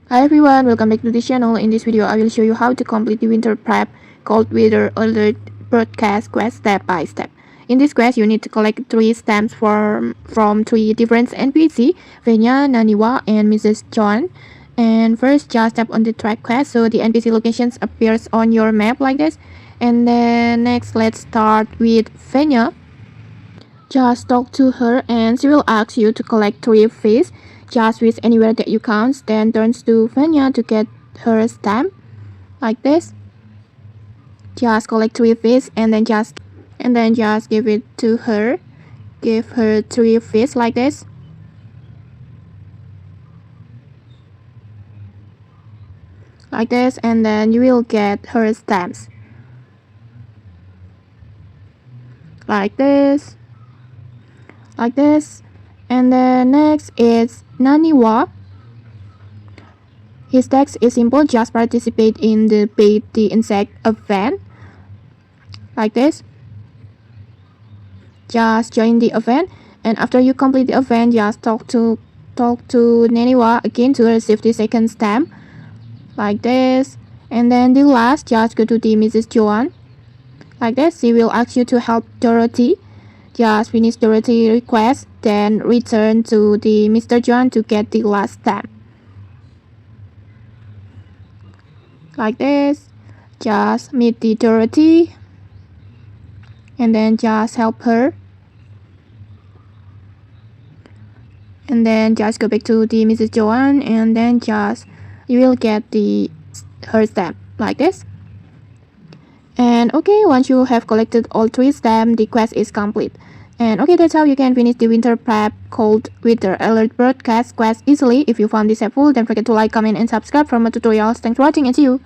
Hi everyone, welcome back to the channel. In this video, I will show you how to complete the winter prep cold weather alert broadcast quest step by step. In this quest, you need to collect 3 stamps from 3 different NPC, Venya, Naniwa, and Mrs. Joan. And first, just tap on the track quest so the NPC locations appears on your map like this. And then next, let's start with Venya. Just talk to her and she will ask you to collect 3 fish. Just wish anywhere that you count, then turns to Vanya to get her stamp. Like this. Just collect 3 fish and then just give it to her. Give her 3 fish like this. Like this, and then you will get her stamps. Like this. Like this. And then next is Naniwa. His text is simple, just participate in the Bait the Insect event. Like this. Just join the event, and after you complete the event, just talk to Naniwa again to receive the second stamp. Like this. And then the last, just go to the Mrs. Joan. Like this. She will ask you to help Dorothy. Just finish Dorothy's request, then return to the Mr. John to get the last stamp. Like this. Just meet the Dorothy and then just help her, and then just go back to the Mrs. Joan, and then just you will get her stamp like this. And okay, once you have collected all 3 stamps, the quest is complete. And okay, that's how you can finish the winter prep cold weather alert broadcast quest easily. If you found this helpful, don't forget to like, comment, and subscribe for more tutorials. Thanks for watching and see you.